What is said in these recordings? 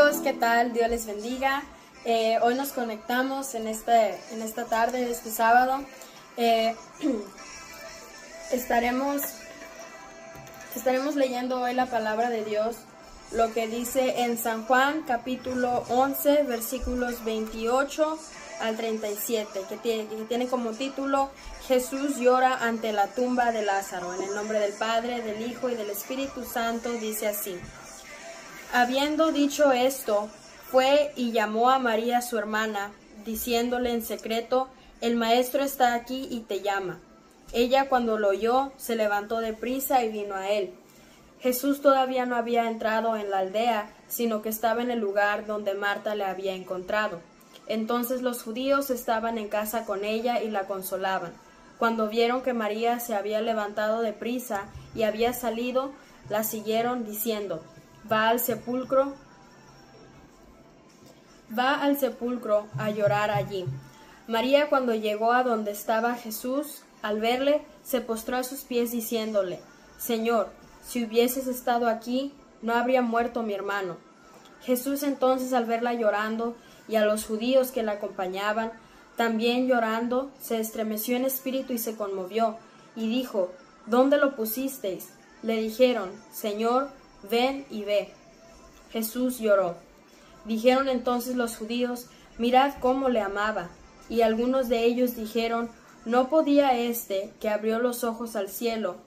amigos, ¿qué tal? Dios les bendiga. Hoy nos conectamos en esta tarde, este sábado. Estaremos leyendo hoy la palabra de Dios, lo que dice en San Juan capítulo 11, versículos 28 al 37, que tiene como título Jesús llora ante la tumba de Lázaro. En el nombre del Padre, del Hijo y del Espíritu Santo, dice así. Habiendo dicho esto, fue y llamó a María su hermana, diciéndole en secreto, el maestro está aquí y te llama. Ella, cuando lo oyó, se levantó deprisa y vino a él. Jesús todavía no había entrado en la aldea, sino que estaba en el lugar donde Marta le había encontrado. Entonces los judíos estaban en casa con ella y la consolaban. Cuando vieron que María se había levantado deprisa y había salido, la siguieron diciendo, Va al sepulcro a llorar allí. María, cuando llegó a donde estaba Jesús, al verle, se postró a sus pies diciéndole, Señor, si hubieses estado aquí, no habría muerto mi hermano. Jesús entonces, al verla llorando, y a los judíos que la acompañaban, también llorando, se estremeció en espíritu y se conmovió, y dijo, ¿Dónde lo pusisteis? Le dijeron, Señor, ven y ve. Jesús lloró. Dijeron entonces los judíos, mirad cómo le amaba. Y algunos de ellos dijeron, ¿no podía éste, que abrió los ojos al ciego,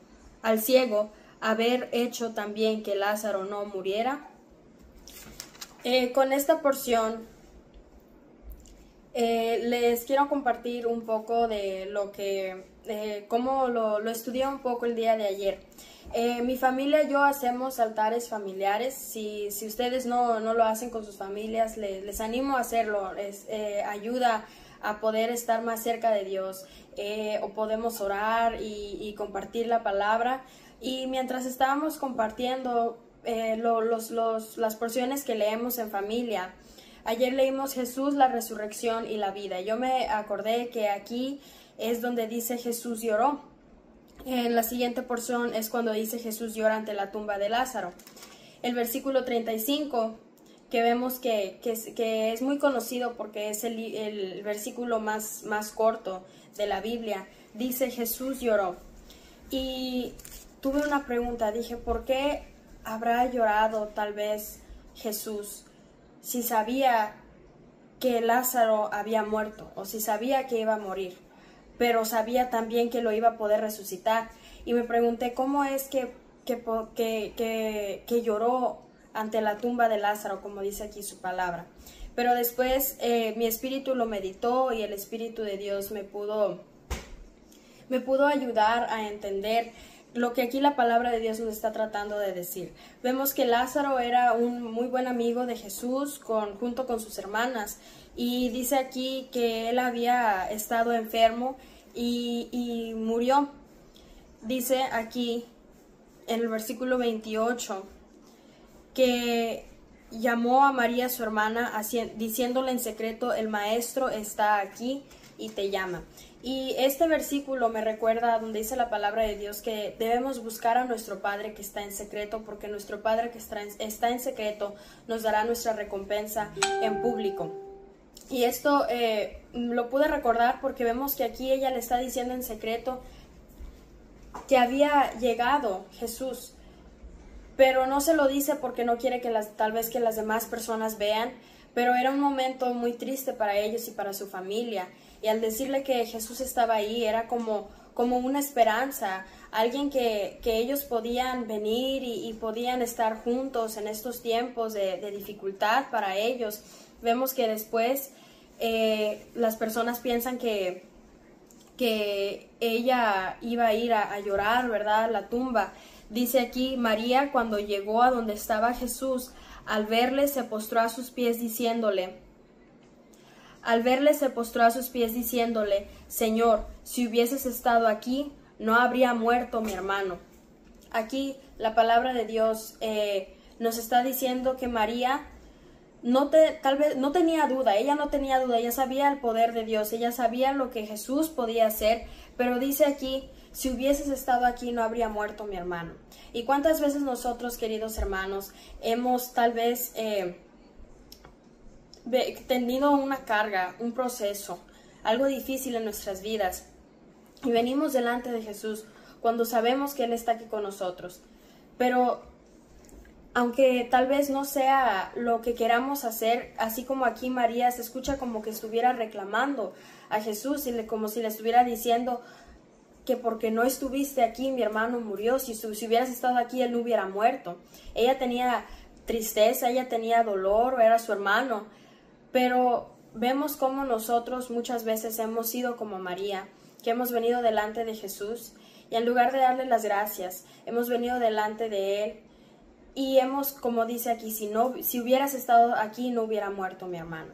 haber hecho también que Lázaro no muriera? Con esta porción les quiero compartir un poco de cómo lo estudié un poco el día de ayer. Mi familia y yo hacemos altares familiares. Si ustedes no lo hacen con sus familias, les animo a hacerlo. Ayuda a poder estar más cerca de Dios, o podemos orar y compartir la palabra. Y mientras estábamos compartiendo las porciones que leemos en familia, ayer leímos Jesús, la resurrección y la vida. Yo me acordé que aquí es donde dice Jesús lloró. En la siguiente porción es cuando dice Jesús llora ante la tumba de Lázaro. El versículo 35, que vemos que es muy conocido porque es el versículo más corto de la Biblia, dice Jesús lloró. Y tuve una pregunta, dije, ¿por qué habrá llorado tal vez Jesús si sabía que Lázaro había muerto o si sabía que iba a morir, pero sabía también que lo iba a poder resucitar? Y me pregunté cómo es que lloró ante la tumba de Lázaro, como dice aquí su palabra. Pero después mi espíritu lo meditó y el Espíritu de Dios me pudo ayudar a entender lo que aquí la palabra de Dios nos está tratando de decir. Vemos que Lázaro era un muy buen amigo de Jesús junto con sus hermanas, y dice aquí que él había estado enfermo y murió. Dice aquí en el versículo 28 que llamó a María su hermana diciéndole en secreto, el maestro está aquí y te llama. Y este versículo me recuerda donde dice la palabra de Dios que debemos buscar a nuestro Padre que está en secreto, porque nuestro Padre que está en secreto nos dará nuestra recompensa en público. Y esto lo pude recordar porque vemos que aquí ella le está diciendo en secreto que había llegado Jesús, pero no se lo dice porque no quiere que tal vez que las demás personas vean, pero era un momento muy triste para ellos y para su familia. Y al decirle que Jesús estaba ahí, era como una esperanza, alguien que ellos podían venir y podían estar juntos en estos tiempos de dificultad para ellos. Vemos que después las personas piensan que ella iba a ir a llorar, ¿verdad?, a la tumba. Dice aquí, María, cuando llegó a donde estaba Jesús, al verle se postró a sus pies diciéndole, Señor, si hubieses estado aquí, no habría muerto mi hermano. Aquí la palabra de Dios nos está diciendo que María tal vez no tenía duda, ella sabía el poder de Dios, ella sabía lo que Jesús podía hacer, pero dice aquí, si hubieses estado aquí no habría muerto mi hermano. ¿Y cuántas veces nosotros, queridos hermanos, hemos tal vez tenido una carga, un proceso, algo difícil en nuestras vidas, y venimos delante de Jesús cuando sabemos que Él está aquí con nosotros. Pero aunque tal vez no sea lo que queramos hacer, así como aquí María se escucha como que estuviera reclamando a Jesús, como si le estuviera diciendo que porque no estuviste aquí mi hermano murió, si hubieras estado aquí él no hubiera muerto. Ella tenía tristeza, ella tenía dolor, era su hermano, pero vemos cómo nosotros muchas veces hemos sido como María, que hemos venido delante de Jesús y en lugar de darle las gracias, hemos venido delante de Él y hemos, como dice aquí, si hubieras estado aquí no hubiera muerto mi hermano.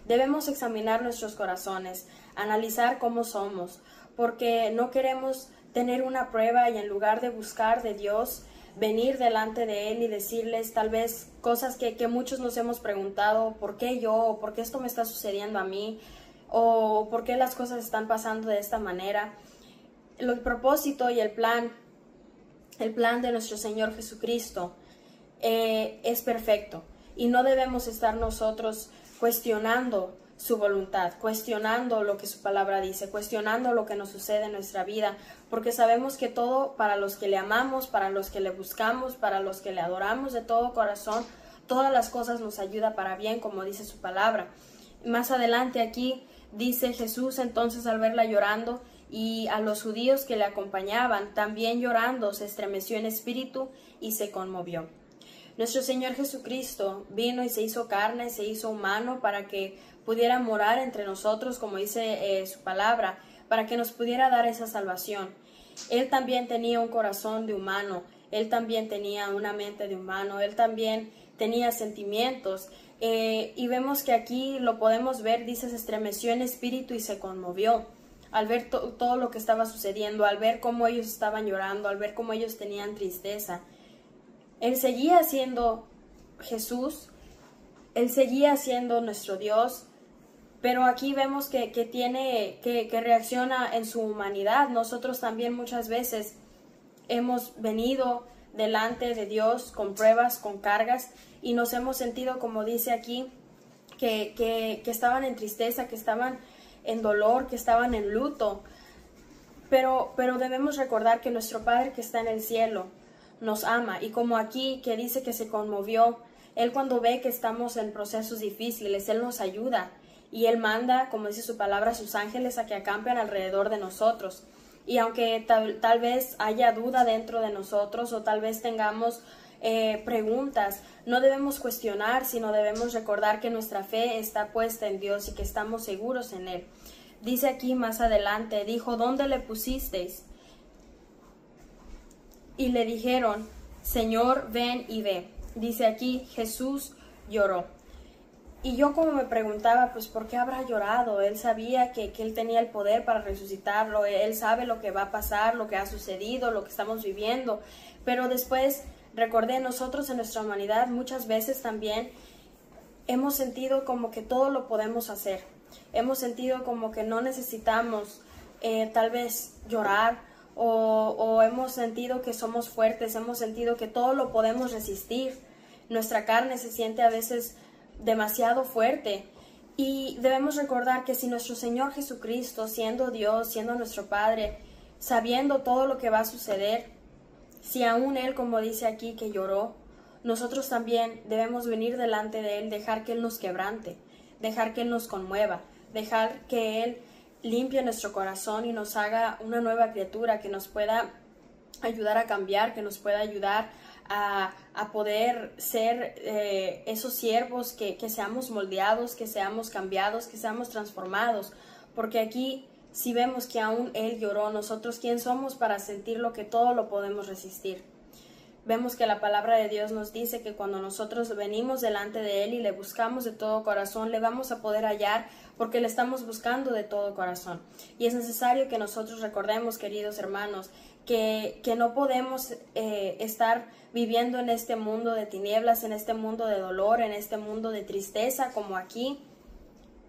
Debemos examinar nuestros corazones, analizar cómo somos, porque no queremos tener una prueba y en lugar de buscar de Dios, venir delante de Él y decirles tal vez cosas que muchos nos hemos preguntado, ¿por qué yo? ¿O por qué esto me está sucediendo a mí? ¿O por qué las cosas están pasando de esta manera? El propósito y el plan de nuestro Señor Jesucristo es perfecto y no debemos estar nosotros cuestionando su voluntad, cuestionando lo que su palabra dice, cuestionando lo que nos sucede en nuestra vida, porque sabemos que todo para los que le amamos, para los que le buscamos, para los que le adoramos de todo corazón, todas las cosas nos ayuda para bien, como dice su palabra. Más adelante aquí dice Jesús entonces al verla llorando y a los judíos que le acompañaban también llorando, se estremeció en espíritu y se conmovió. Nuestro Señor Jesucristo vino y se hizo carne, se hizo humano para que pudiera morar entre nosotros, como dice su palabra, para que nos pudiera dar esa salvación. Él también tenía un corazón de humano, Él también tenía una mente de humano, Él también tenía sentimientos. Y vemos que aquí lo podemos ver, dice, se estremeció en espíritu y se conmovió al ver todo lo que estaba sucediendo, al ver cómo ellos estaban llorando, al ver cómo ellos tenían tristeza. Él seguía siendo Jesús, Él seguía siendo nuestro Dios, pero aquí vemos que reacciona en su humanidad. Nosotros también muchas veces hemos venido delante de Dios con pruebas, con cargas, y nos hemos sentido, como dice aquí, que estaban en tristeza, que estaban en dolor, que estaban en luto. Pero debemos recordar que nuestro Padre que está en el cielo nos ama, y como aquí que dice que se conmovió, Él cuando ve que estamos en procesos difíciles, Él nos ayuda y Él manda, como dice su palabra, a sus ángeles a que acampen alrededor de nosotros. Y aunque tal vez haya duda dentro de nosotros o tal vez tengamos preguntas, no debemos cuestionar, sino debemos recordar que nuestra fe está puesta en Dios y que estamos seguros en Él. Dice aquí más adelante, dijo, ¿dónde le pusisteis? Y le dijeron, Señor, ven y ve. Dice aquí, Jesús lloró. Y yo como me preguntaba, pues, ¿por qué habrá llorado? Él sabía que Él tenía el poder para resucitarlo. Él sabe lo que va a pasar, lo que ha sucedido, lo que estamos viviendo. Pero después recordé, nosotros en nuestra humanidad muchas veces también hemos sentido como que todo lo podemos hacer. Hemos sentido como que no necesitamos tal vez llorar, o hemos sentido que somos fuertes, hemos sentido que todo lo podemos resistir. Nuestra carne se siente a veces demasiado fuerte y debemos recordar que si nuestro Señor Jesucristo, siendo Dios, siendo nuestro Padre, sabiendo todo lo que va a suceder, si aún Él, como dice aquí, que lloró, nosotros también debemos venir delante de Él, dejar que Él nos quebrante, dejar que Él nos conmueva, dejar que Él limpie nuestro corazón y nos haga una nueva criatura, que nos pueda ayudar a cambiar, que nos pueda ayudar a poder ser esos siervos, que seamos moldeados, que seamos cambiados, que seamos transformados. Porque aquí, si vemos que aún Él lloró, nosotros ¿quién somos para sentir lo que todo lo podemos resistir? Vemos que la palabra de Dios nos dice que cuando nosotros venimos delante de Él y le buscamos de todo corazón, le vamos a poder hallar porque le estamos buscando de todo corazón. Y es necesario que nosotros recordemos, queridos hermanos, que no podemos estar viviendo en este mundo de tinieblas, en este mundo de dolor, en este mundo de tristeza, como aquí,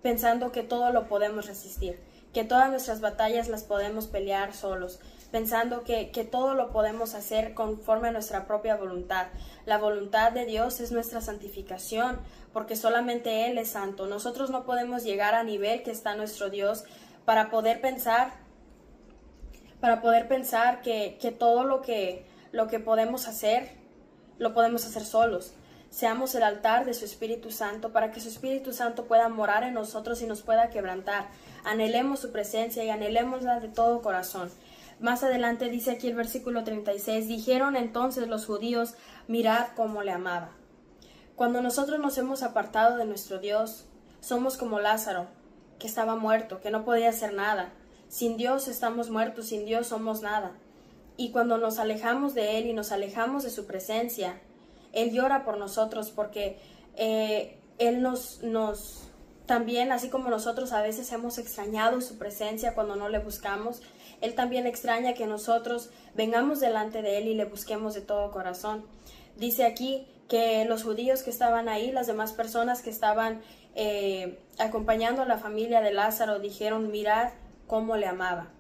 pensando que todo lo podemos resistir, que todas nuestras batallas las podemos pelear solos. pensando que todo lo podemos hacer conforme a nuestra propia voluntad. La voluntad de Dios es nuestra santificación, porque solamente Él es santo. Nosotros no podemos llegar a nivel que está nuestro Dios para poder pensar que todo lo que podemos hacer, lo podemos hacer solos. Seamos el altar de su Espíritu Santo para que su Espíritu Santo pueda morar en nosotros y nos pueda quebrantar. Anhelemos su presencia y anhelémosla de todo corazón. Más adelante dice aquí el versículo 36, dijeron entonces los judíos, mirad cómo le amaba. Cuando nosotros nos hemos apartado de nuestro Dios, somos como Lázaro, que estaba muerto, que no podía hacer nada. Sin Dios estamos muertos, sin Dios somos nada. Y cuando nos alejamos de Él y nos alejamos de su presencia, Él llora por nosotros porque Él nos también, así como nosotros a veces hemos extrañado su presencia cuando no le buscamos, Él también extraña que nosotros vengamos delante de Él y le busquemos de todo corazón. Dice aquí que los judíos que estaban ahí, las demás personas que estaban acompañando a la familia de Lázaro, dijeron, mirad cómo le amaba.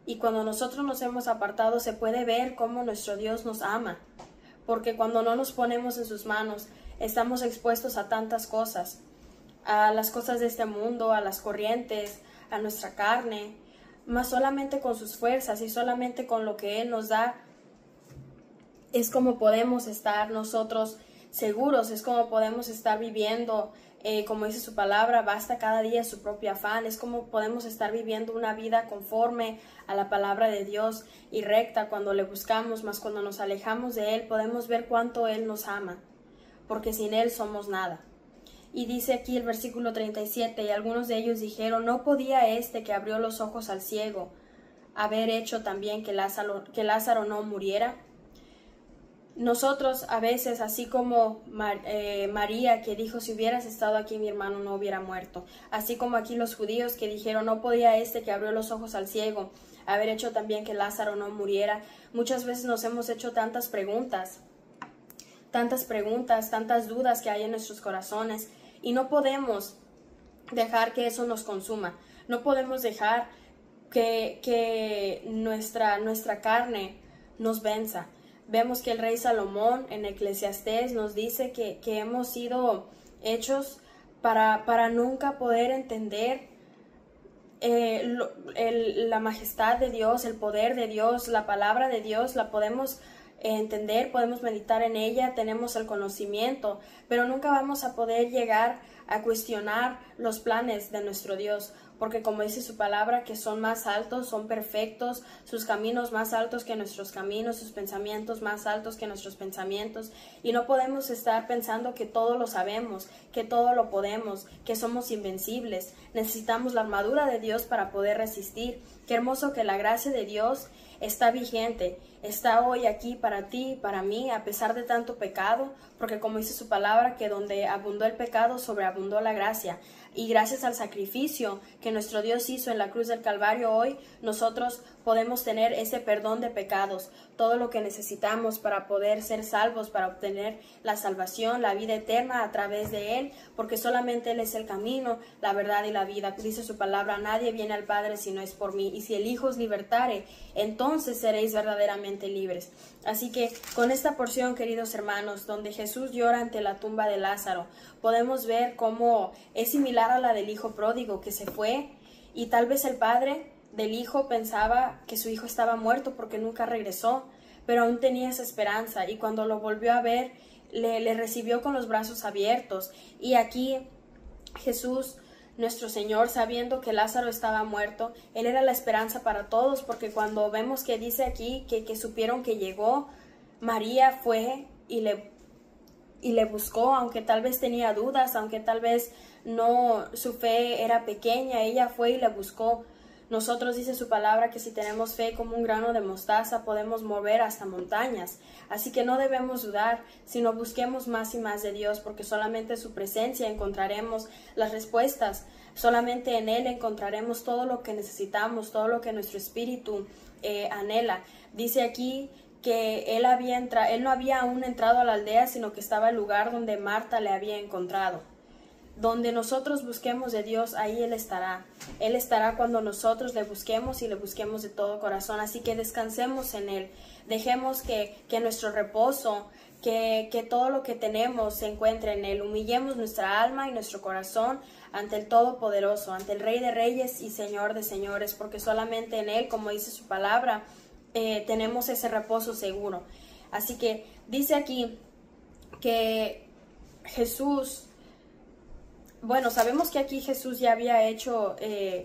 Y cuando nosotros nos hemos apartado, se puede ver cómo nuestro Dios nos ama. Porque cuando no nos ponemos en sus manos, estamos expuestos a tantas cosas, a las cosas de este mundo, a las corrientes, a nuestra carne, más solamente con sus fuerzas y solamente con lo que Él nos da, es como podemos estar nosotros seguros, es como podemos estar viviendo, como dice su palabra, basta cada día su propio afán, es como podemos estar viviendo una vida conforme a la palabra de Dios y recta cuando le buscamos, más cuando nos alejamos de Él podemos ver cuánto Él nos ama, porque sin Él somos nada. Y dice aquí el versículo 37, y algunos de ellos dijeron, ¿no podía este que abrió los ojos al ciego haber hecho también que Lázaro no muriera? Nosotros a veces, así como María que dijo, si hubieras estado aquí mi hermano no hubiera muerto, así como aquí los judíos que dijeron, no podía este que abrió los ojos al ciego haber hecho también que Lázaro no muriera, muchas veces nos hemos hecho tantas preguntas, tantas dudas que hay en nuestros corazones y no podemos dejar que eso nos consuma, no podemos dejar que nuestra carne nos venza. Vemos que el rey Salomón en Eclesiastés nos dice que hemos sido hechos para nunca poder entender la majestad de Dios, el poder de Dios, la palabra de Dios, la podemos entender, podemos meditar en ella, tenemos el conocimiento, pero nunca vamos a poder llegar a cuestionar los planes de nuestro Dios, porque como dice su palabra, que son más altos, son perfectos, sus caminos más altos que nuestros caminos, sus pensamientos más altos que nuestros pensamientos, y no podemos estar pensando que todo lo sabemos, que todo lo podemos, que somos invencibles. Necesitamos la armadura de Dios para poder resistir. Qué hermoso que la gracia de Dios está vigente, está hoy aquí para ti y para mí, a pesar de tanto pecado, porque como dice su palabra, que donde abundó el pecado, sobreabundó la gracia. Y gracias al sacrificio que nuestro Dios hizo en la cruz del Calvario, hoy nosotros podemos tener ese perdón de pecados, todo lo que necesitamos para poder ser salvos, para obtener la salvación, la vida eterna a través de Él, porque solamente Él es el camino, la verdad y la vida. Dice su palabra, nadie viene al Padre si no es por mí, y si el Hijo os libertare, entonces seréis verdaderamente libres. Así que con esta porción, queridos hermanos, donde Jesús llora ante la tumba de Lázaro, podemos ver cómo es similar a la del hijo pródigo que se fue, y tal vez el padre del hijo pensaba que su hijo estaba muerto porque nunca regresó, pero aún tenía esa esperanza, y cuando lo volvió a ver, le recibió con los brazos abiertos. Y aquí Jesús, nuestro Señor, sabiendo que Lázaro estaba muerto, Él era la esperanza para todos, porque cuando vemos que dice aquí que supieron que llegó, María fue y le buscó, aunque tal vez tenía dudas, aunque tal vez no, su fe era pequeña, ella fue y le buscó. Nosotros, dice su palabra, que si tenemos fe como un grano de mostaza, podemos mover hasta montañas. Así que no debemos dudar, sino busquemos más y más de Dios, porque solamente en su presencia encontraremos las respuestas. Solamente en Él encontraremos todo lo que necesitamos, todo lo que nuestro espíritu anhela. Dice aquí que él no había aún entrado a la aldea, sino que estaba en el lugar donde Marta le había encontrado. Donde nosotros busquemos de Dios, ahí Él estará. Él estará cuando nosotros le busquemos y le busquemos de todo corazón. Así que descansemos en Él. Dejemos que nuestro reposo, que todo lo que tenemos se encuentre en Él. Humillemos nuestra alma y nuestro corazón ante el Todopoderoso, ante el Rey de Reyes y Señor de Señores, porque solamente en Él, como dice su palabra, tenemos ese reposo seguro. Así que dice aquí que Jesús, bueno, sabemos que aquí Jesús ya había hecho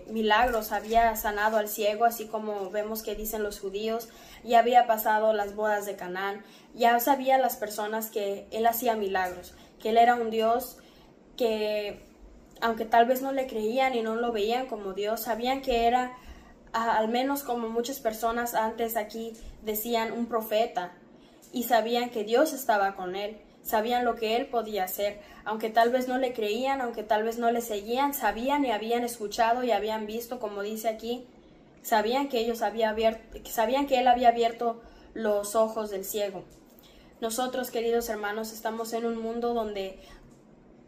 milagros, había sanado al ciego, así como vemos que dicen los judíos, ya había pasado las bodas de Canaán, ya sabían las personas que Él hacía milagros, que Él era un Dios que, aunque tal vez no le creían y no lo veían como Dios, sabían que era, al menos como muchas personas antes aquí decían, un profeta, y sabían que Dios estaba con Él. Sabían lo que Él podía hacer, aunque tal vez no le creían, aunque tal vez no le seguían, sabían y habían escuchado y habían visto, como dice aquí, sabían que sabían que Él había abierto los ojos del ciego. Nosotros, queridos hermanos, estamos en un mundo donde,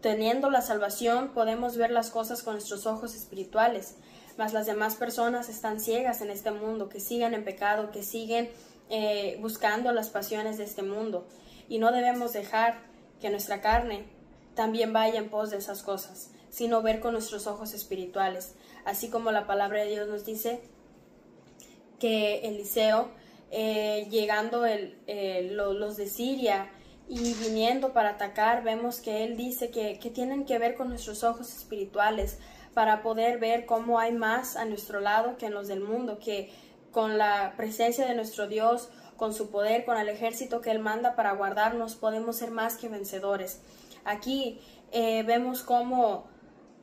teniendo la salvación, podemos ver las cosas con nuestros ojos espirituales, mas las demás personas están ciegas en este mundo, que siguen en pecado, que siguen buscando las pasiones de este mundo. Y no debemos dejar que nuestra carne también vaya en pos de esas cosas, sino ver con nuestros ojos espirituales. Así como la palabra de Dios nos dice que Eliseo, llegando los de Siria y viniendo para atacar, vemos que él dice que tienen que ver con nuestros ojos espirituales para poder ver cómo hay más a nuestro lado que en los del mundo, que con la presencia de nuestro Dios, con su poder, con el ejército que Él manda para guardarnos, podemos ser más que vencedores. Aquí vemos cómo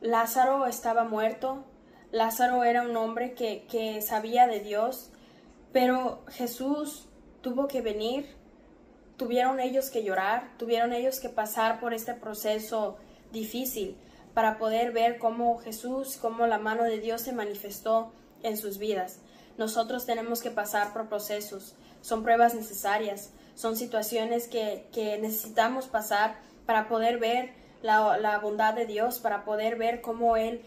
Lázaro estaba muerto. Lázaro era un hombre que sabía de Dios, pero Jesús tuvo que venir. Tuvieron ellos que llorar, tuvieron ellos que pasar por este proceso difícil para poder ver cómo Jesús, cómo la mano de Dios se manifestó en sus vidas. Nosotros tenemos que pasar por procesos. Son pruebas necesarias, son situaciones que necesitamos pasar para poder ver la bondad de Dios, para poder ver cómo Él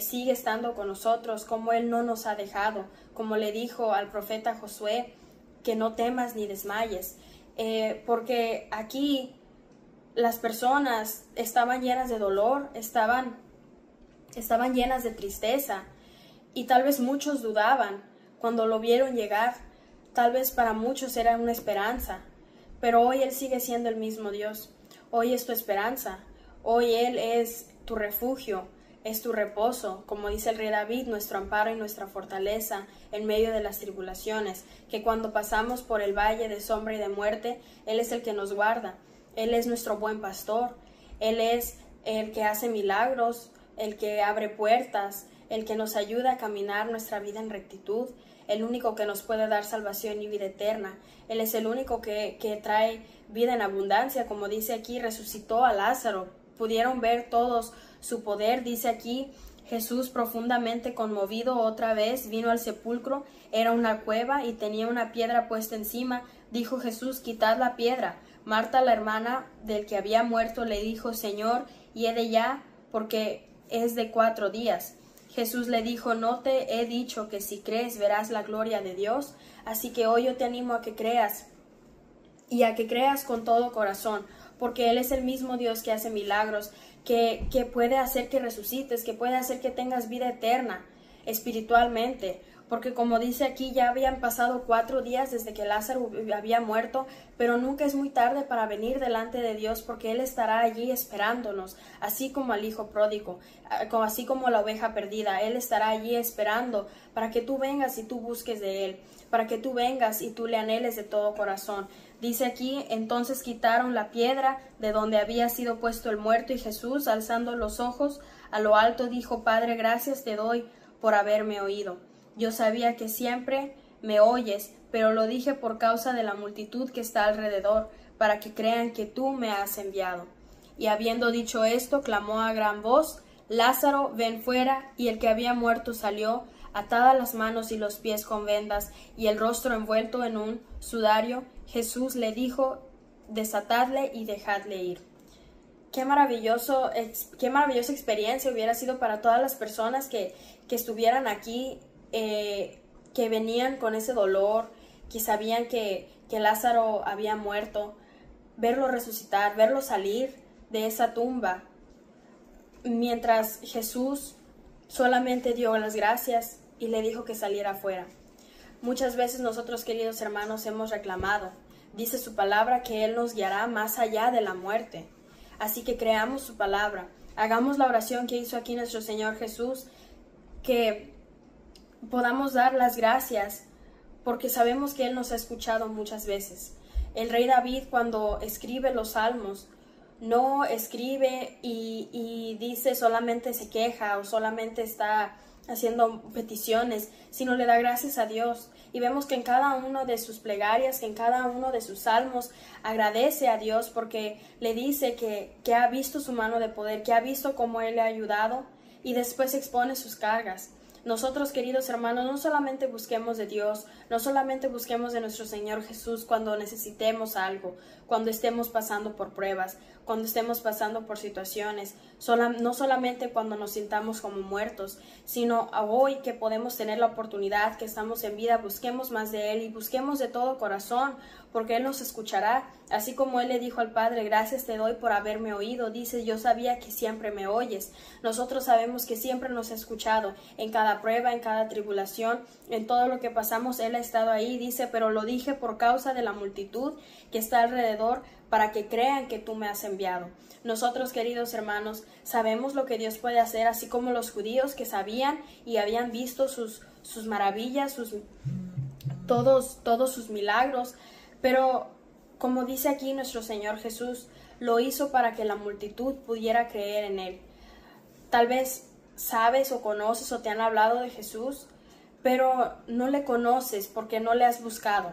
sigue estando con nosotros, cómo Él no nos ha dejado, como le dijo al profeta Josué, que no temas ni desmayes, porque aquí las personas estaban llenas de dolor, estaban llenas de tristeza, y tal vez muchos dudaban cuando lo vieron llegar. Tal vez para muchos era una esperanza, pero hoy Él sigue siendo el mismo Dios. Hoy es tu esperanza, hoy Él es tu refugio, es tu reposo, como dice el rey David, nuestro amparo y nuestra fortaleza en medio de las tribulaciones, que cuando pasamos por el valle de sombra y de muerte, Él es el que nos guarda, Él es nuestro buen pastor, Él es el que hace milagros, el que abre puertas, el que nos ayuda a caminar nuestra vida en rectitud, el único que nos puede dar salvación y vida eterna. Él es el único que trae vida en abundancia, como dice aquí, resucitó a Lázaro. Pudieron ver todos su poder, dice aquí, Jesús profundamente conmovido otra vez vino al sepulcro, era una cueva y tenía una piedra puesta encima. Dijo Jesús, quitad la piedra. Marta, la hermana del que había muerto, le dijo, Señor, hiede ya, porque es de 4 días. Jesús le dijo, no te he dicho que si crees verás la gloria de Dios. Así que hoy yo te animo a que creas y a que creas con todo corazón, porque Él es el mismo Dios que hace milagros, que puede hacer que resucites, que puede hacer que tengas vida eterna espiritualmente. Porque como dice aquí, ya habían pasado 4 días desde que Lázaro había muerto, pero nunca es muy tarde para venir delante de Dios, porque Él estará allí esperándonos, así como al hijo pródigo, así como la oveja perdida. Él estará allí esperando para que tú vengas y tú busques de Él, para que tú vengas y tú le anheles de todo corazón. Dice aquí, entonces quitaron la piedra de donde había sido puesto el muerto, y Jesús, alzando los ojos a lo alto, dijo, Padre, gracias te doy por haberme oído. Yo sabía que siempre me oyes, pero lo dije por causa de la multitud que está alrededor, para que crean que tú me has enviado. Y habiendo dicho esto, clamó a gran voz, Lázaro, ven fuera. Y el que había muerto salió, atadas las manos y los pies con vendas, y el rostro envuelto en un sudario. Jesús le dijo, desatadle y dejadle ir. qué maravillosa experiencia hubiera sido para todas las personas que estuvieran aquí, que venían con ese dolor, que sabían que Lázaro había muerto, verlo resucitar, verlo salir de esa tumba, mientras Jesús solamente dio las gracias y le dijo que saliera afuera. Muchas veces nosotros, queridos hermanos, hemos reclamado. Dice su palabra que Él nos guiará más allá de la muerte. Así que creamos su palabra. Hagamos la oración que hizo aquí nuestro Señor Jesús, que podamos dar las gracias, porque sabemos que Él nos ha escuchado muchas veces. El rey David, cuando escribe los salmos, no escribe y dice solamente se queja o solamente está haciendo peticiones, sino le da gracias a Dios. Y vemos que en cada uno de sus plegarias, que en cada uno de sus salmos agradece a Dios, porque le dice que ha visto su mano de poder, que ha visto cómo Él le ha ayudado, y después expone sus cargas. Nosotros, queridos hermanos, no solamente busquemos de Dios, no solamente busquemos de nuestro Señor Jesús cuando necesitemos algo, cuando estemos pasando por pruebas, cuando estemos pasando por situaciones, no solamente cuando nos sintamos como muertos, sino hoy que podemos tener la oportunidad, que estamos en vida, busquemos más de Él y busquemos de todo corazón, porque Él nos escuchará. Así como Él le dijo al Padre, gracias te doy por haberme oído, dice, yo sabía que siempre me oyes. Nosotros sabemos que siempre nos ha escuchado, en cada prueba, en cada tribulación, en todo lo que pasamos, Él ha estado ahí, dice, pero lo dije por causa de la multitud que está alrededor, para que crean que tú me has enviado. Nosotros, queridos hermanos, sabemos lo que Dios puede hacer, así como los judíos que sabían y habían visto sus maravillas, todos sus milagros, pero como dice aquí nuestro Señor Jesús, lo hizo para que la multitud pudiera creer en Él. Tal vez sabes o conoces o te han hablado de Jesús, pero no le conoces porque no le has buscado,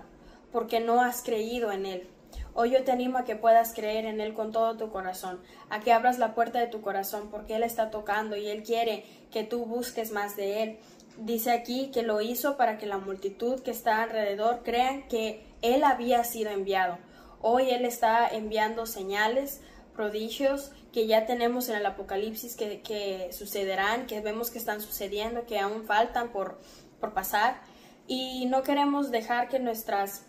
porque no has creído en Él. Hoy yo te animo a que puedas creer en Él con todo tu corazón, a que abras la puerta de tu corazón, porque Él está tocando y Él quiere que tú busques más de Él. Dice aquí que lo hizo para que la multitud que está alrededor crean que Él había sido enviado. Hoy Él está enviando señales, prodigios que ya tenemos en el Apocalipsis que sucederán, que vemos que están sucediendo, que aún faltan por pasar. Y no queremos dejar que nuestras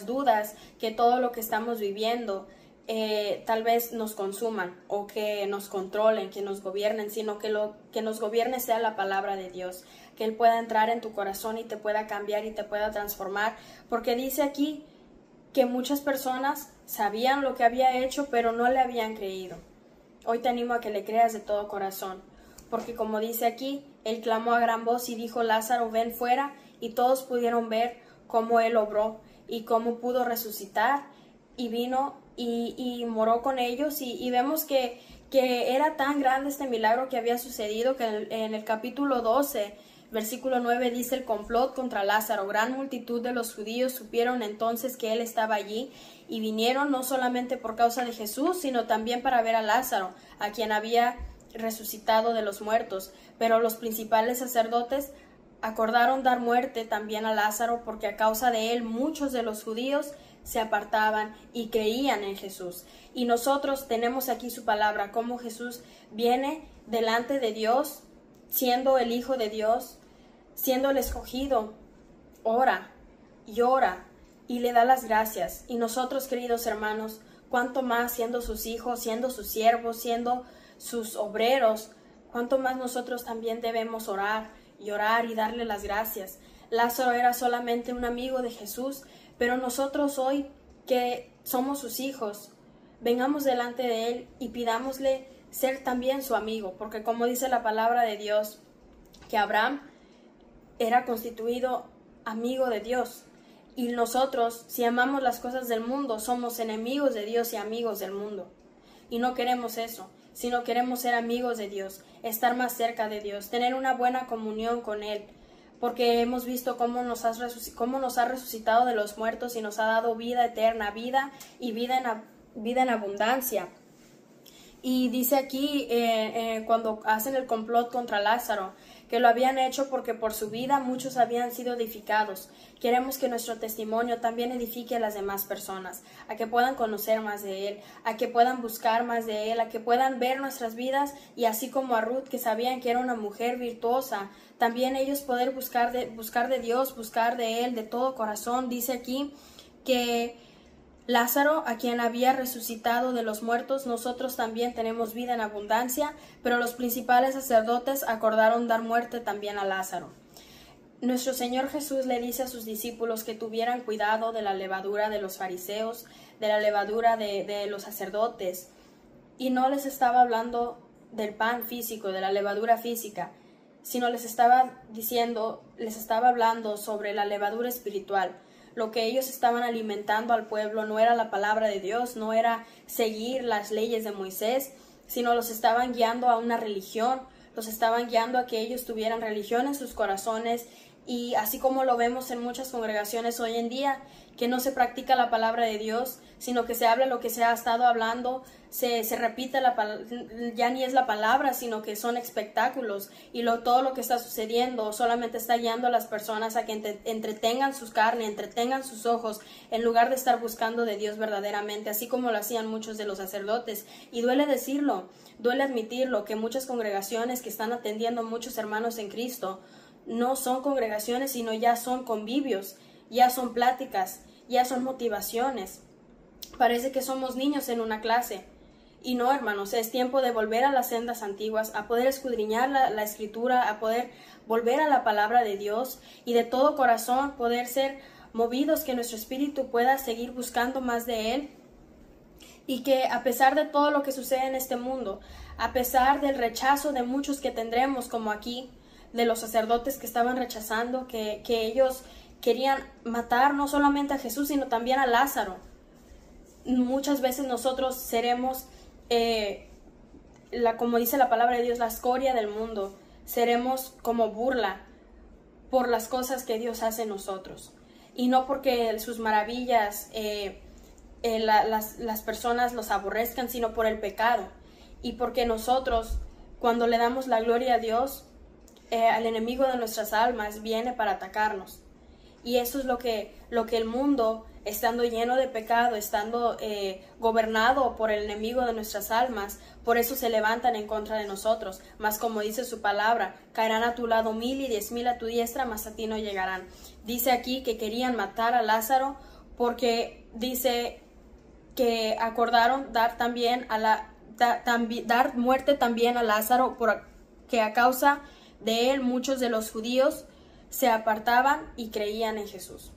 dudas, que todo lo que estamos viviendo tal vez nos consuman o que nos controlen, que nos gobiernen, sino que lo que nos gobierne sea la palabra de Dios, que Él pueda entrar en tu corazón y te pueda cambiar y te pueda transformar, porque dice aquí que muchas personas sabían lo que había hecho, pero no le habían creído. Hoy te animo a que le creas de todo corazón, porque como dice aquí, Él clamó a gran voz y dijo, Lázaro, ven fuera, y todos pudieron ver cómo Él obró y cómo pudo resucitar, y vino y moró con ellos, y vemos que era tan grande este milagro que había sucedido, que en el capítulo 12, versículo 9 dice, el complot contra Lázaro, gran multitud de los judíos supieron entonces que Él estaba allí, y vinieron no solamente por causa de Jesús, sino también para ver a Lázaro, a quien había resucitado de los muertos. Pero los principales sacerdotes acordaron dar muerte también a Lázaro, porque a causa de él muchos de los judíos se apartaban y creían en Jesús. Y nosotros tenemos aquí su palabra, cómo Jesús viene delante de Dios, siendo el Hijo de Dios, siendo el escogido, ora y ora y le da las gracias. Y nosotros, queridos hermanos, cuánto más siendo sus hijos, siendo sus siervos, siendo sus obreros, cuánto más nosotros también debemos orar y darle las gracias. Lázaro era solamente un amigo de Jesús, pero nosotros hoy que somos sus hijos, vengamos delante de Él y pidámosle ser también su amigo, porque como dice la palabra de Dios, que Abraham era constituido amigo de Dios, y nosotros, si amamos las cosas del mundo, somos enemigos de Dios y amigos del mundo, y no queremos eso, sino queremos ser amigos de Dios, estar más cerca de Dios, tener una buena comunión con Él, porque hemos visto cómo nos ha resucitado de los muertos y nos ha dado vida eterna, vida y vida en abundancia. Y dice aquí, cuando hacen el complot contra Lázaro, que lo habían hecho porque por su vida muchos habían sido edificados. Queremos que nuestro testimonio también edifique a las demás personas, a que puedan conocer más de Él, a que puedan buscar más de Él, a que puedan ver nuestras vidas, y así como a Ruth, que sabían que era una mujer virtuosa, también ellos poder buscar de Dios, buscar de Él de todo corazón. Dice aquí que Lázaro, a quien había resucitado de los muertos, nosotros también tenemos vida en abundancia, pero los principales sacerdotes acordaron dar muerte también a Lázaro. Nuestro Señor Jesús le dice a sus discípulos que tuvieran cuidado de la levadura de los fariseos, de la levadura de los sacerdotes, y no les estaba hablando del pan físico, de la levadura física, sino les estaba hablando sobre la levadura espiritual. Lo que ellos estaban alimentando al pueblo no era la palabra de Dios, no era seguir las leyes de Moisés, sino los estaban guiando a una religión, los estaban guiando a que ellos tuvieran religión en sus corazones. Y así como lo vemos en muchas congregaciones hoy en día, que no se practica la palabra de Dios, sino que se habla lo que se ha estado hablando, se repite ya ni es la palabra, sino que son espectáculos, y todo lo que está sucediendo solamente está guiando a las personas a que entretengan sus carnes, entretengan sus ojos, en lugar de estar buscando de Dios verdaderamente, así como lo hacían muchos de los sacerdotes. Y duele decirlo, duele admitirlo, que muchas congregaciones que están atendiendo muchos hermanos en Cristo no son congregaciones, sino ya son convivios, ya son pláticas, ya son motivaciones. Parece que somos niños en una clase. Y no, hermanos, es tiempo de volver a las sendas antiguas, a poder escudriñar la Escritura, a poder volver a la palabra de Dios, y de todo corazón poder ser movidos, que nuestro espíritu pueda seguir buscando más de Él. Y que a pesar de todo lo que sucede en este mundo, a pesar del rechazo de muchos que tendremos, como aquí, de los sacerdotes que estaban rechazando, que ellos querían matar no solamente a Jesús, sino también a Lázaro. Muchas veces nosotros seremos, como dice la palabra de Dios, la escoria del mundo. Seremos como burla por las cosas que Dios hace en nosotros. Y no porque sus maravillas las personas los aborrezcan, sino por el pecado. Y porque nosotros, cuando le damos la gloria a Dios, al enemigo de nuestras almas viene para atacarnos. Y eso es lo que el mundo, estando lleno de pecado, estando gobernado por el enemigo de nuestras almas, por eso se levantan en contra de nosotros. Mas como dice su palabra, caerán a tu lado 1000 y 10,000 a tu diestra, mas a ti no llegarán. Dice aquí que querían matar a Lázaro, porque dice que acordaron dar muerte también a Lázaro, porque a causa de él muchos de los judíos se apartaban y creían en Jesús.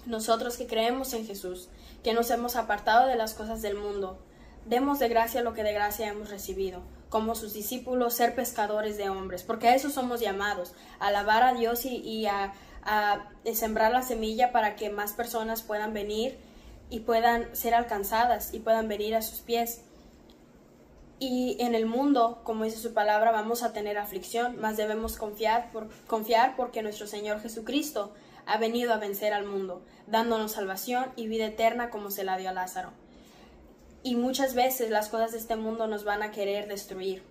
Nosotros que creemos en Jesús, que nos hemos apartado de las cosas del mundo, demos de gracia lo que de gracia hemos recibido, como sus discípulos, ser pescadores de hombres, porque a eso somos llamados, a alabar a Dios y a sembrar la semilla para que más personas puedan venir y puedan ser alcanzadas y puedan venir a sus pies. Y en el mundo, como dice su palabra, vamos a tener aflicción, mas debemos confiar porque nuestro Señor Jesucristo ha venido a vencer al mundo, dándonos salvación y vida eterna como se la dio a Lázaro. Y muchas veces las cosas de este mundo nos van a querer destruir.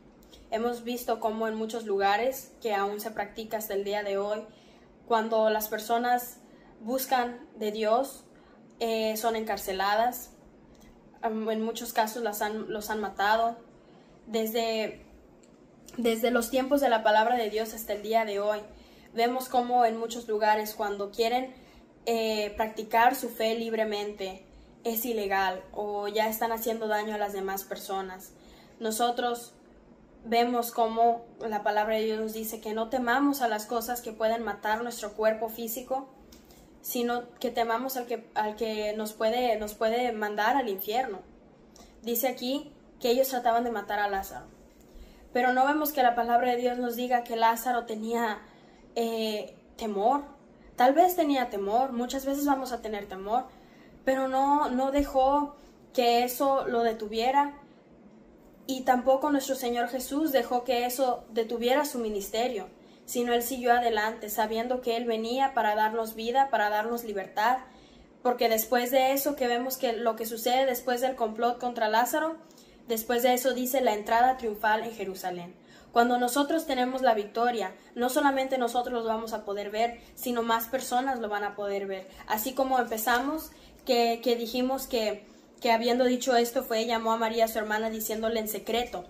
Hemos visto cómo en muchos lugares, que aún se practica hasta el día de hoy, cuando las personas buscan de Dios, son encarceladas, en muchos casos los han matado. Desde los tiempos de la palabra de Dios hasta el día de hoy, vemos cómo en muchos lugares, cuando quieren practicar su fe libremente, es ilegal o ya están haciendo daño a las demás personas. Nosotros vemos cómo la palabra de Dios nos dice que no temamos a las cosas que pueden matar nuestro cuerpo físico, sino que temamos al que nos puede mandar al infierno. Dice aquí que ellos trataban de matar a Lázaro, pero no vemos que la palabra de Dios nos diga que Lázaro tenía temor. Tal vez tenía temor, muchas veces vamos a tener temor, pero no dejó que eso lo detuviera, y tampoco nuestro Señor Jesús dejó que eso detuviera su ministerio, sino Él siguió adelante, sabiendo que Él venía para darnos vida, para darnos libertad, porque después de eso, que vemos que lo que sucede después del complot contra Lázaro, Después de eso dice la entrada triunfal en Jerusalén. Cuando nosotros tenemos la victoria, no solamente nosotros lo vamos a poder ver, sino más personas lo van a poder ver. Así como empezamos, que dijimos que habiendo dicho esto, llamó a María, su hermana, diciéndole en secreto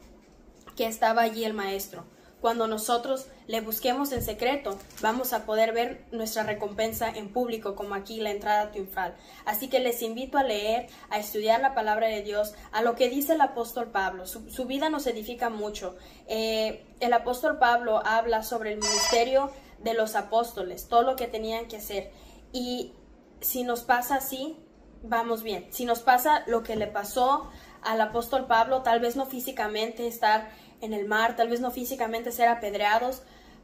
que estaba allí el maestro. Cuando nosotros le busquemos en secreto, vamos a poder ver nuestra recompensa en público, como aquí la entrada triunfal. Así que les invito a leer, a estudiar la palabra de Dios, a lo que dice el apóstol Pablo. Su vida nos edifica mucho. El apóstol Pablo habla sobre el ministerio de los apóstoles, todo lo que tenían que hacer. Y si nos pasa así, vamos bien. Si nos pasa lo que le pasó al apóstol Pablo, tal vez no físicamente estar en el mar, tal vez no físicamente ser apedreados,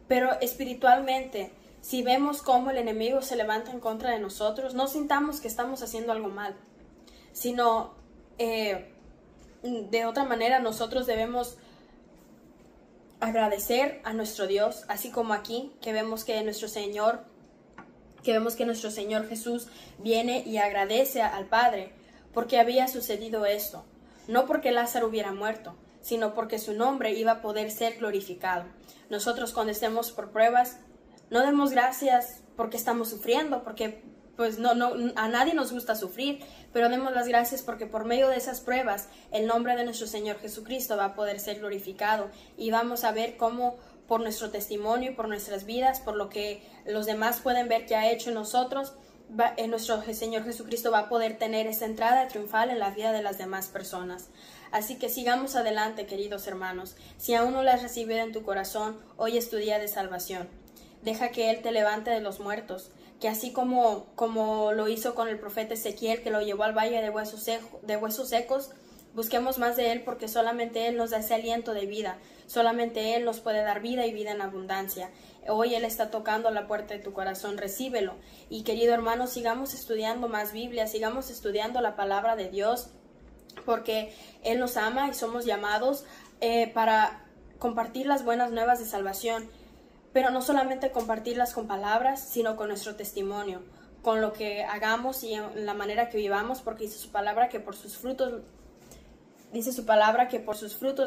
pero espiritualmente, si vemos cómo el enemigo se levanta en contra de nosotros, no sintamos que estamos haciendo algo mal, sino de otra manera nosotros debemos agradecer a nuestro Dios, así como aquí que vemos que nuestro Señor Jesús viene y agradece al Padre porque había sucedido esto, no porque Lázaro hubiera muerto, sino porque su nombre iba a poder ser glorificado. Nosotros cuando estemos por pruebas, no demos gracias porque estamos sufriendo, porque pues a nadie nos gusta sufrir, pero demos las gracias porque por medio de esas pruebas el nombre de nuestro Señor Jesucristo va a poder ser glorificado y vamos a ver cómo por nuestro testimonio y por nuestras vidas, por lo que los demás pueden ver que ha hecho en nosotros, nuestro Señor Jesucristo va a poder tener esa entrada triunfal en la vida de las demás personas. Así que sigamos adelante, queridos hermanos. Si aún no la has recibido en tu corazón, hoy es tu día de salvación. Deja que Él te levante de los muertos, que así como lo hizo con el profeta Ezequiel, que lo llevó al valle de huesos secos, busquemos más de Él porque solamente Él nos da ese aliento de vida. Solamente Él nos puede dar vida y vida en abundancia. Hoy Él está tocando la puerta de tu corazón, recíbelo. Y querido hermano, sigamos estudiando más Biblia, sigamos estudiando la palabra de Dios, porque Él nos ama y somos llamados para compartir las buenas nuevas de salvación, pero no solamente compartirlas con palabras, sino con nuestro testimonio, con lo que hagamos y en la manera que vivamos, porque dice su palabra que por sus frutos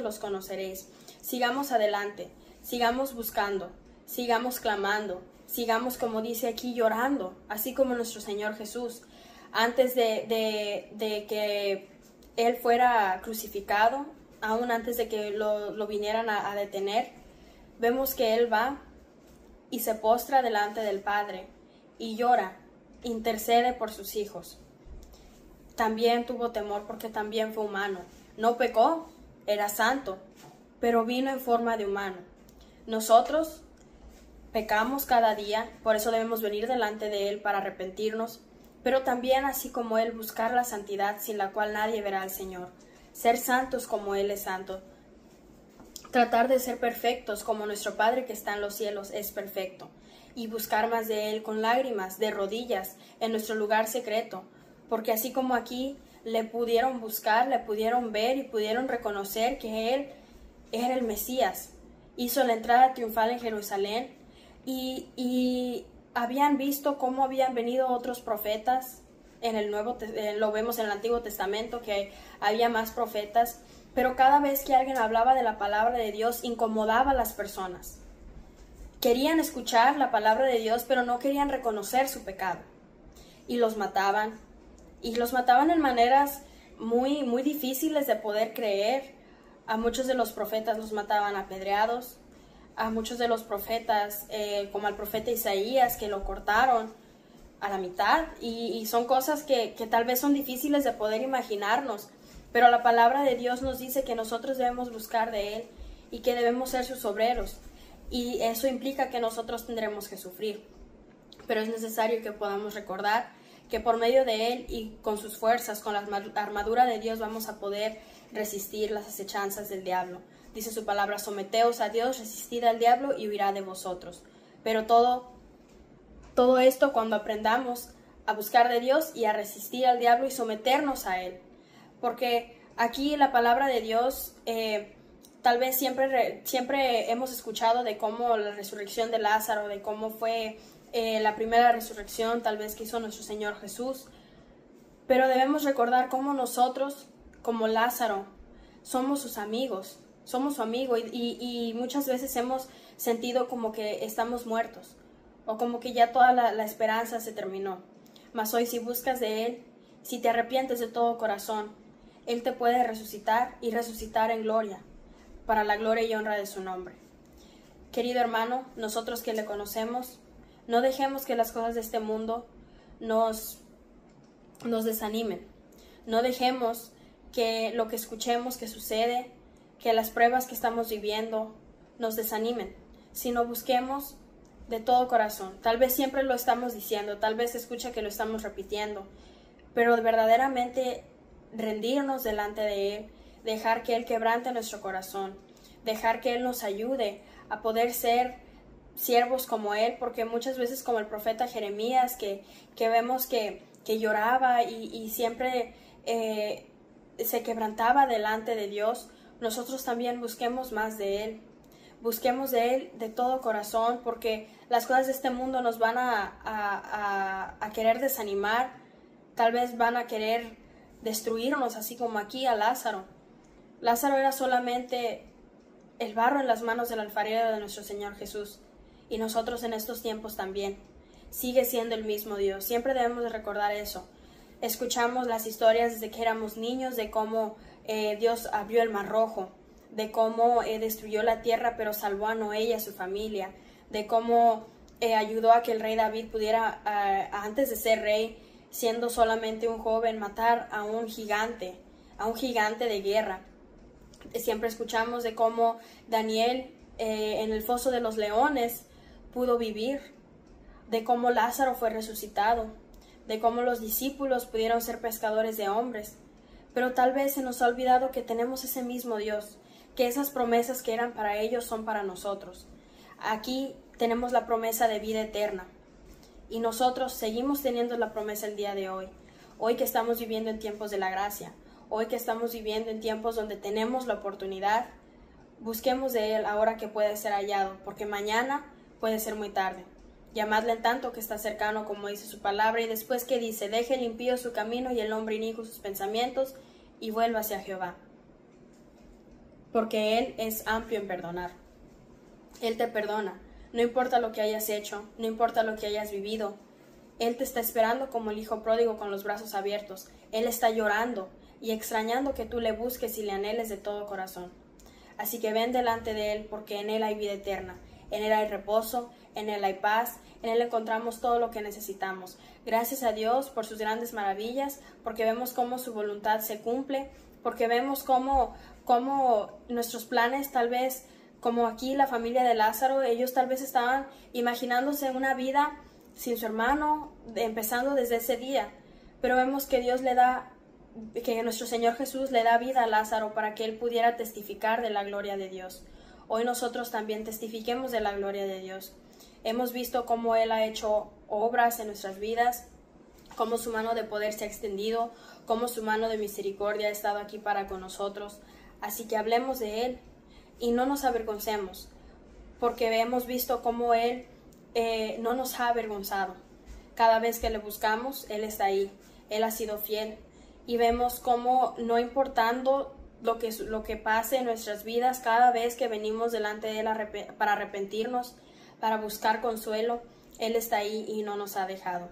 los conoceréis. Sigamos adelante, sigamos buscando, sigamos clamando, sigamos, como dice aquí, llorando, así como nuestro Señor Jesús. Antes de que Él fuera crucificado, aún antes de que lo vinieran a detener, vemos que Él va y se postra delante del Padre y llora, intercede por sus hijos. También tuvo temor porque también fue humano. No pecó, era santo, pero vino en forma de humano. Nosotros pecamos cada día, por eso debemos venir delante de Él para arrepentirnos, pero también, así como Él, buscar la santidad sin la cual nadie verá al Señor. Ser santos como Él es santo. Tratar de ser perfectos como nuestro Padre que está en los cielos es perfecto. Y buscar más de Él con lágrimas, de rodillas, en nuestro lugar secreto. Porque así como aquí le pudieron buscar, le pudieron ver y pudieron reconocer que Él era el Mesías. Hizo la entrada triunfal en Jerusalén y habían visto cómo habían venido otros profetas. Lo vemos en el Antiguo Testamento que había más profetas, pero cada vez que alguien hablaba de la palabra de Dios incomodaba a las personas. Querían escuchar la palabra de Dios, pero no querían reconocer su pecado y los mataban. Y los mataban en maneras muy, muy difíciles de poder creer. A muchos de los profetas los mataban apedreados. A muchos de los profetas, como al profeta Isaías, que lo cortaron a la mitad. Y son cosas que tal vez son difíciles de poder imaginarnos. Pero la palabra de Dios nos dice que nosotros debemos buscar de Él y que debemos ser sus obreros. Y eso implica que nosotros tendremos que sufrir. Pero es necesario que podamos recordar que por medio de Él y con sus fuerzas, con la armadura de Dios, vamos a poder resistir las acechanzas del diablo. Dice su palabra: someteos a Dios, resistid al diablo y huirá de vosotros. Pero todo esto cuando aprendamos a buscar de Dios y a resistir al diablo y someternos a Él. Porque aquí la palabra de Dios, tal vez siempre hemos escuchado de cómo la resurrección de Lázaro, de cómo fue la primera resurrección tal vez que hizo nuestro Señor Jesús, pero debemos recordar cómo nosotros, como Lázaro, somos sus amigos, somos su amigo y muchas veces hemos sentido como que estamos muertos o como que ya toda la esperanza se terminó. Mas hoy, si buscas de Él, si te arrepientes de todo corazón, Él te puede resucitar y resucitar en gloria, para la gloria y honra de su nombre. Querido hermano, nosotros que le conocemos, no dejemos que las cosas de este mundo nos desanimen. No dejemos que lo que escuchemos que sucede, que las pruebas que estamos viviendo nos desanimen, sino busquemos de todo corazón. Tal vez siempre lo estamos diciendo, tal vez escucha que lo estamos repitiendo, pero verdaderamente rendirnos delante de Él, dejar que Él quebrante nuestro corazón, dejar que Él nos ayude a poder ser siervos como Él, porque muchas veces, como el profeta Jeremías, que vemos que lloraba y siempre se quebrantaba delante de Dios, nosotros también busquemos más de Él. Busquemos de Él de todo corazón, porque las cosas de este mundo nos van a querer desanimar, tal vez van a querer destruirnos, así como aquí a Lázaro. Lázaro era solamente el barro en las manos del alfarero de nuestro Señor Jesús, y nosotros en estos tiempos también. Sigue siendo el mismo Dios, siempre debemos de recordar eso. Escuchamos las historias desde que éramos niños de cómo Dios abrió el Mar Rojo, de cómo destruyó la tierra pero salvó a Noé y a su familia, de cómo ayudó a que el rey David pudiera, antes de ser rey, siendo solamente un joven, matar a un gigante de guerra. Siempre escuchamos de cómo Daniel en el foso de los leones pudo vivir, de cómo Lázaro fue resucitado, de cómo los discípulos pudieron ser pescadores de hombres. Pero tal vez se nos ha olvidado que tenemos ese mismo Dios, que esas promesas que eran para ellos son para nosotros. Aquí tenemos la promesa de vida eterna y nosotros seguimos teniendo la promesa el día de hoy. Hoy que estamos viviendo en tiempos de la gracia, hoy que estamos viviendo en tiempos donde tenemos la oportunidad, busquemos de Él ahora que puede ser hallado, porque mañana puede ser muy tarde. Llamadle en tanto que está cercano, como dice su palabra, y después que dice, deje el impío su camino y el hombre inicuo sus pensamientos, y vuelva hacia Jehová. Porque Él es amplio en perdonar. Él te perdona, no importa lo que hayas hecho, no importa lo que hayas vivido. Él te está esperando como el hijo pródigo con los brazos abiertos. Él está llorando y extrañando que tú le busques y le anheles de todo corazón. Así que ven delante de Él, porque en Él hay vida eterna. En Él hay reposo, en Él hay paz, en Él encontramos todo lo que necesitamos. Gracias a Dios por sus grandes maravillas, porque vemos cómo su voluntad se cumple, porque vemos cómo nuestros planes, tal vez, como aquí la familia de Lázaro, ellos tal vez estaban imaginándose una vida sin su hermano, empezando desde ese día. Pero vemos que Dios que nuestro Señor Jesús le da vida a Lázaro para que él pudiera testificar de la gloria de Dios. Hoy nosotros también testifiquemos de la gloria de Dios. Hemos visto cómo Él ha hecho obras en nuestras vidas, cómo su mano de poder se ha extendido, cómo su mano de misericordia ha estado aquí para con nosotros. Así que hablemos de Él y no nos avergoncemos, porque hemos visto cómo Él no nos ha avergonzado. Cada vez que le buscamos, Él está ahí, Él ha sido fiel. Y vemos cómo, no importando lo que pase en nuestras vidas, cada vez que venimos delante de Él para arrepentirnos, para buscar consuelo, Él está ahí y no nos ha dejado.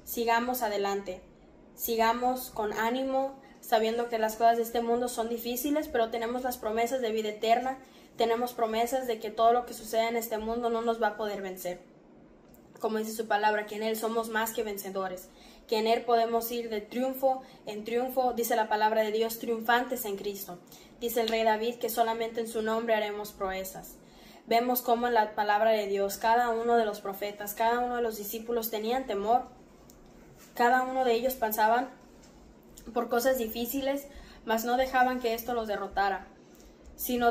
Sigamos adelante, sigamos con ánimo, sabiendo que las cosas de este mundo son difíciles, pero tenemos las promesas de vida eterna, tenemos promesas de que todo lo que suceda en este mundo no nos va a poder vencer. Como dice su palabra, que en Él somos más que vencedores, que en Él podemos ir de triunfo en triunfo, dice la palabra de Dios, triunfantes en Cristo. Dice el rey David que solamente en su nombre haremos proezas. Vemos cómo en la palabra de Dios, cada uno de los profetas, cada uno de los discípulos tenían temor. Cada uno de ellos pasaban por cosas difíciles, mas no dejaban que esto los derrotara, sino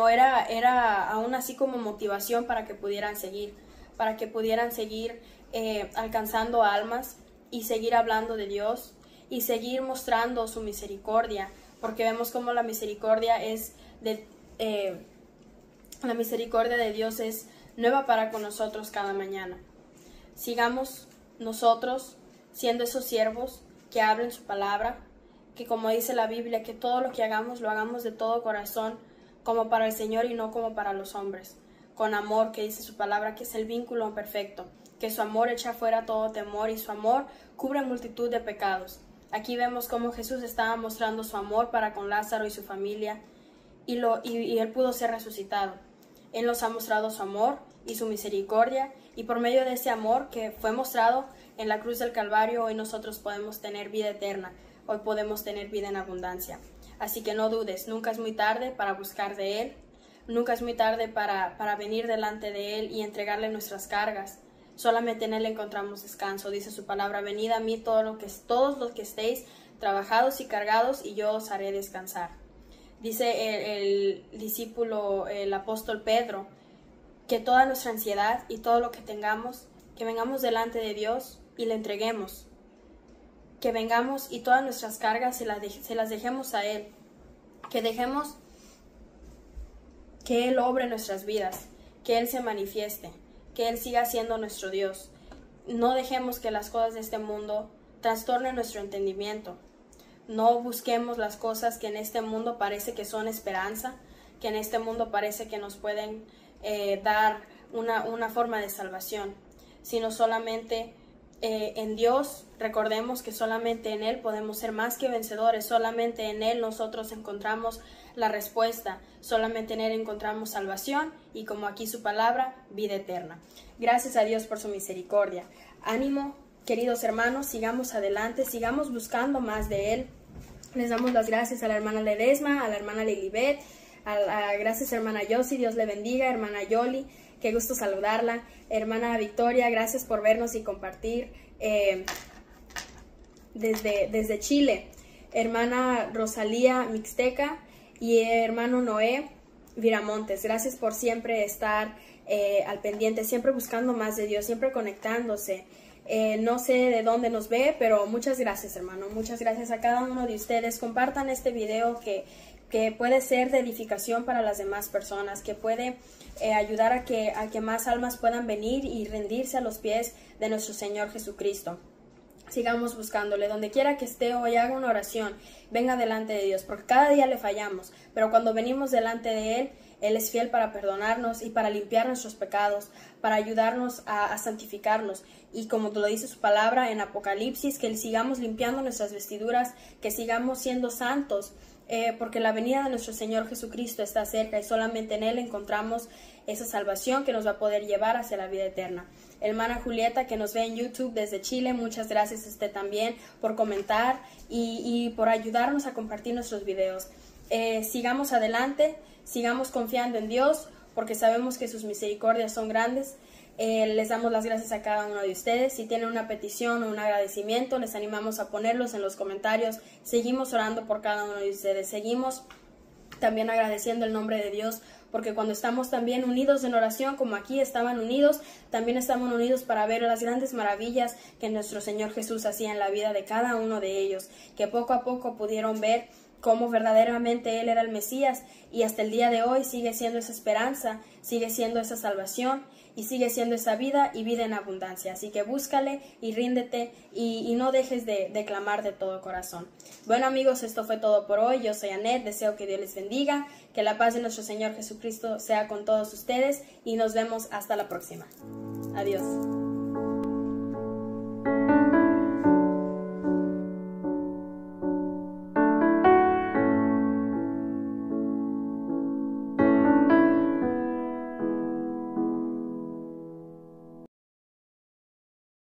era aún así como motivación para que pudieran seguir, alcanzando almas y seguir hablando de Dios y seguir mostrando su misericordia, porque vemos cómo la misericordia de Dios es nueva para con nosotros cada mañana. Sigamos nosotros siendo esos siervos que hablen su palabra, que como dice la Biblia, que todo lo que hagamos lo hagamos de todo corazón, como para el Señor y no como para los hombres. Con amor, que dice su palabra, que es el vínculo perfecto, que su amor echa fuera todo temor y su amor cubre multitud de pecados. Aquí vemos cómo Jesús estaba mostrando su amor para con Lázaro y su familia y él pudo ser resucitado. Él nos ha mostrado su amor y su misericordia, y por medio de ese amor que fue mostrado en la cruz del Calvario, hoy nosotros podemos tener vida eterna, hoy podemos tener vida en abundancia. Así que no dudes, nunca es muy tarde para buscar de Él, nunca es muy tarde para venir delante de Él y entregarle nuestras cargas. Solamente en Él encontramos descanso. Dice su palabra: venid a mí todos los que estéis trabajados y cargados, y yo os haré descansar. Dice el discípulo, el apóstol Pedro, que toda nuestra ansiedad y todo lo que tengamos, que vengamos delante de Dios y le entreguemos. Que vengamos y todas nuestras cargas se las dejemos a Él. Que dejemos que Él obre nuestras vidas, que Él se manifieste, que Él siga siendo nuestro Dios. No dejemos que las cosas de este mundo trastornen nuestro entendimiento. No busquemos las cosas que en este mundo parece que son esperanza, que en este mundo parece que nos pueden dar una forma de salvación, sino solamente en Dios. Recordemos que solamente en Él podemos ser más que vencedores, solamente en Él nosotros encontramos la respuesta, solamente en Él encontramos salvación y, como aquí su palabra, vida eterna. Gracias a Dios por su misericordia. Ánimo, queridos hermanos, sigamos adelante, sigamos buscando más de Él. Les damos las gracias a la hermana Ledesma, a la hermana Lilibet, gracias hermana Yossi, Dios le bendiga, hermana Yoli, qué gusto saludarla, hermana Victoria, gracias por vernos y compartir desde Chile, hermana Rosalía Mixteca y hermano Noé Viramontes, gracias por siempre estar al pendiente, siempre buscando más de Dios, siempre conectándose. No sé de dónde nos ve, pero muchas gracias, hermano, muchas gracias a cada uno de ustedes. Compartan este video que puede ser de edificación para las demás personas, que puede ayudar a que más almas puedan venir y rendirse a los pies de nuestro Señor Jesucristo. Sigamos buscándole, donde quiera que esté hoy, haga una oración, venga delante de Dios, porque cada día le fallamos, pero cuando venimos delante de Él, Él es fiel para perdonarnos y para limpiar nuestros pecados, para ayudarnos a santificarnos. Y como lo dice su palabra en Apocalipsis, que sigamos limpiando nuestras vestiduras, que sigamos siendo santos, porque la venida de nuestro Señor Jesucristo está cerca y solamente en Él encontramos esa salvación que nos va a poder llevar hacia la vida eterna. Hermana Julieta, que nos ve en YouTube desde Chile, muchas gracias a usted también por comentar y por ayudarnos a compartir nuestros videos. Sigamos adelante, sigamos confiando en Dios, porque sabemos que sus misericordias son grandes. Les damos las gracias a cada uno de ustedes. Si tienen una petición o un agradecimiento, les animamos a ponerlos en los comentarios. Seguimos orando por cada uno de ustedes. Seguimos también agradeciendo el nombre de Dios, porque cuando estamos también unidos en oración, como aquí estaban unidos, también estamos unidos para ver las grandes maravillas que nuestro Señor Jesús hacía en la vida de cada uno de ellos, que poco a poco pudieron ver cómo verdaderamente Él era el Mesías, y hasta el día de hoy sigue siendo esa esperanza, sigue siendo esa salvación y sigue siendo esa vida y vida en abundancia. Así que búscale y ríndete y no dejes de clamar de todo corazón. Bueno, amigos, esto fue todo por hoy. Yo soy Anet, deseo que Dios les bendiga, que la paz de nuestro Señor Jesucristo sea con todos ustedes y nos vemos hasta la próxima. Adiós.